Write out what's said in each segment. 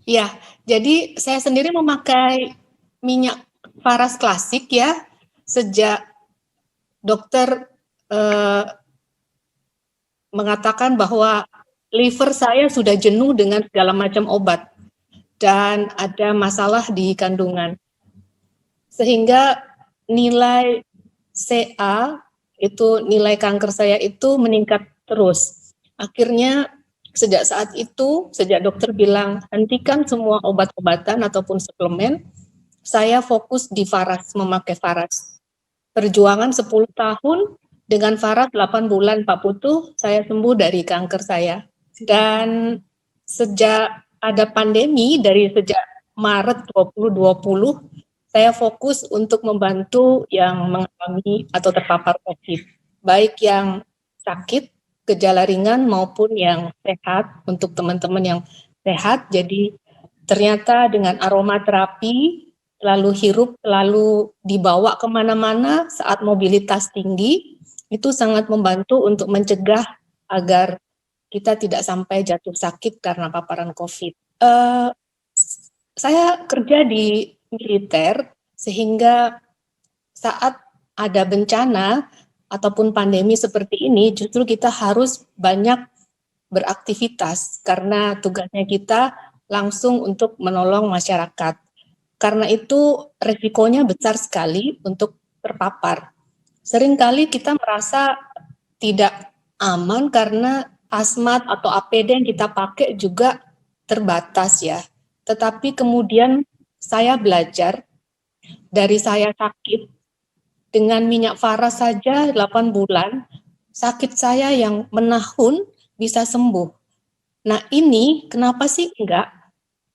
Ya, jadi saya sendiri memakai minyak Faras klasik ya, sejak dokter eh, mengatakan bahwa liver saya sudah jenuh dengan segala macam obat dan ada masalah di kandungan. Sehingga nilai CA itu nilai kanker saya itu meningkat terus. Akhirnya sejak saat itu, sejak dokter bilang hentikan semua obat-obatan ataupun suplemen, saya fokus di Faras, memakai Faras. Perjuangan 10 tahun dengan Faras 8 bulan Pak Putu, saya sembuh dari kanker saya. Dan sejak ada pandemi dari sejak Maret 2020, saya fokus untuk membantu yang mengalami atau terpapar COVID, baik yang sakit, gejala ringan maupun yang sehat, untuk teman-teman yang sehat. Jadi ternyata dengan aromaterapi, lalu hirup, lalu dibawa kemana-mana saat mobilitas tinggi, itu sangat membantu untuk mencegah agar kita tidak sampai jatuh sakit karena paparan COVID. Saya kerja di militer, sehingga saat ada bencana ataupun pandemi seperti ini, justru kita harus banyak beraktivitas karena tugasnya kita langsung untuk menolong masyarakat. Karena itu resikonya besar sekali untuk terpapar. Seringkali kita merasa tidak aman karena asmat atau APD yang kita pakai juga terbatas ya. Tetapi kemudian saya belajar dari saya sakit dengan minyak Faras saja 8 bulan, sakit saya yang menahun bisa sembuh. Nah ini kenapa sih enggak?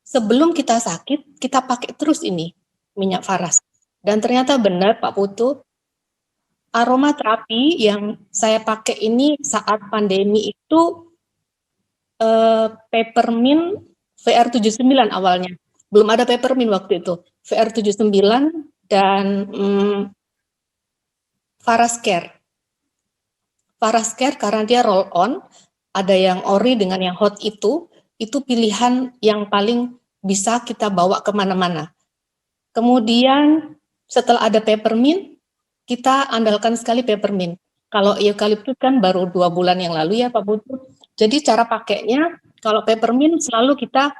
Sebelum kita sakit, kita pakai terus ini minyak Faras. Dan ternyata benar Pak Putu, aromaterapi yang saya pakai ini saat pandemi itu peppermint VR79 awalnya. Belum ada peppermint waktu itu. VR79 dan Farascare. Farascare karena dia roll on, ada yang ori dengan yang hot itu pilihan yang paling bisa kita bawa kemana-mana. Kemudian setelah ada peppermint, kita andalkan sekali peppermint. Kalau eukaliptus kan baru 2 bulan yang lalu ya Pak Putu. Jadi cara pakainya, kalau peppermint selalu kita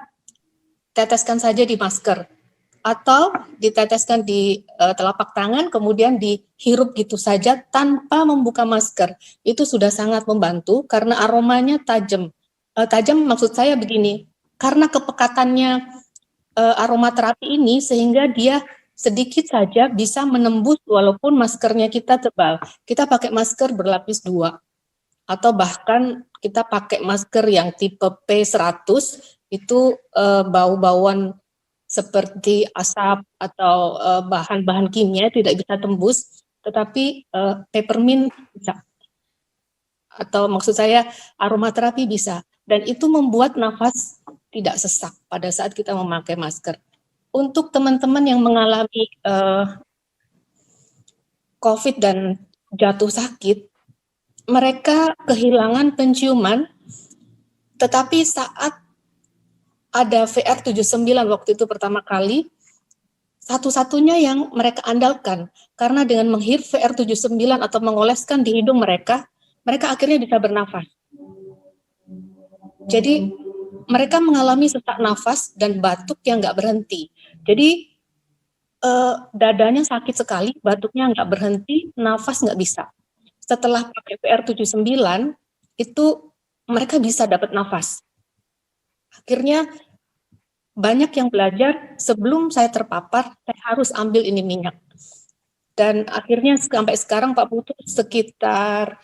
teteskan saja di masker atau diteteskan di telapak tangan, kemudian dihirup gitu saja tanpa membuka masker. Itu sudah sangat membantu karena aromanya tajam. Tajam maksud saya begini, karena kepekatannya aromaterapi ini sehingga dia sedikit saja bisa menembus walaupun maskernya kita tebal. Kita pakai masker berlapis 2 atau bahkan kita pakai masker yang tipe P100 itu bau-bauan seperti asap atau bahan-bahan kimia tidak bisa tembus, tetapi peppermint bisa. Atau maksud saya aromaterapi bisa. Dan itu membuat nafas tidak sesak pada saat kita memakai masker. Untuk teman-teman yang mengalami COVID dan jatuh sakit, mereka kehilangan penciuman, tetapi saat ada VR79 waktu itu pertama kali, satu-satunya yang mereka andalkan. Karena dengan menghirup VR79 atau mengoleskan di hidung mereka, mereka akhirnya bisa bernafas. Jadi mereka mengalami sesak nafas dan batuk yang nggak berhenti. Jadi dadanya sakit sekali, batuknya nggak berhenti, nafas nggak bisa. Setelah pakai VR79, itu mereka bisa dapat nafas. Akhirnya banyak yang belajar, sebelum saya terpapar, saya harus ambil ini minyak. Dan akhirnya sampai sekarang Pak Putu sekitar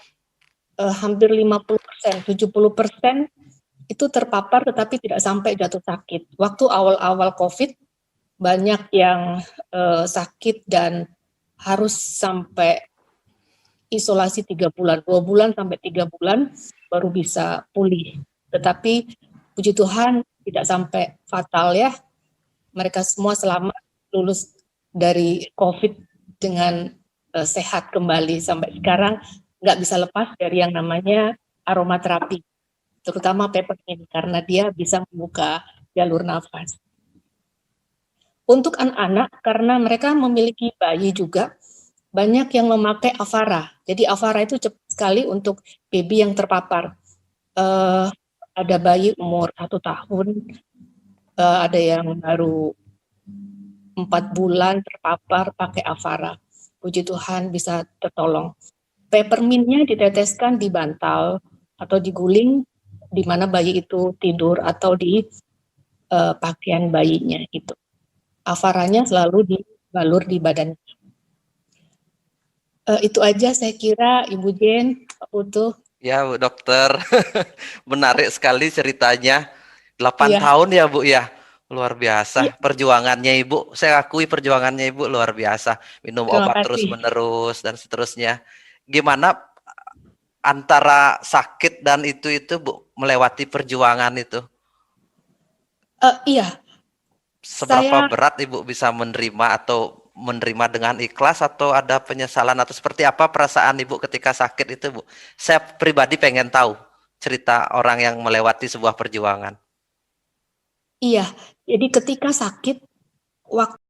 hampir 50%, 70% itu terpapar tetapi tidak sampai jatuh sakit. Waktu awal-awal COVID, banyak yang sakit dan harus sampai isolasi 3 bulan, 2 bulan sampai 3 bulan baru bisa pulih. Tetapi puji Tuhan tidak sampai fatal ya. Mereka semua selamat lulus dari COVID dengan sehat kembali sampai sekarang, nggak bisa lepas dari yang namanya aromaterapi, terutama peppermint karena dia bisa membuka jalur nafas. Untuk anak-anak, karena mereka memiliki bayi juga, banyak yang memakai Avara. Jadi Avara itu cepat sekali untuk baby yang terpapar. Ada bayi umur 1 tahun, ada yang baru 4 bulan terpapar pakai Avara. Puji Tuhan bisa tertolong. Peppermintnya diteteskan di bantal atau diguling di mana bayi itu tidur atau di pakaian bayinya itu. Avaranya selalu dibalur di badan. Itu aja saya kira, Ibu Jen, Pak Putu. Ya, Bu Dokter. Menarik sekali ceritanya. 8 Iya, tahun ya, Bu ya. Luar iya, biasa perjuangannya Ibu. Saya akui perjuangannya Ibu luar biasa. Minum terima obat kasih. terus-menerus dan seterusnya. Gimana antara sakit dan itu Bu melewati perjuangan itu? Iya, Seberapa saya berat Ibu bisa menerima atau menerima dengan ikhlas atau ada penyesalan atau seperti apa perasaan Ibu ketika sakit itu, Bu? Saya pribadi pengen tahu cerita orang yang melewati sebuah perjuangan. iya. Jadi ketika sakit, waktu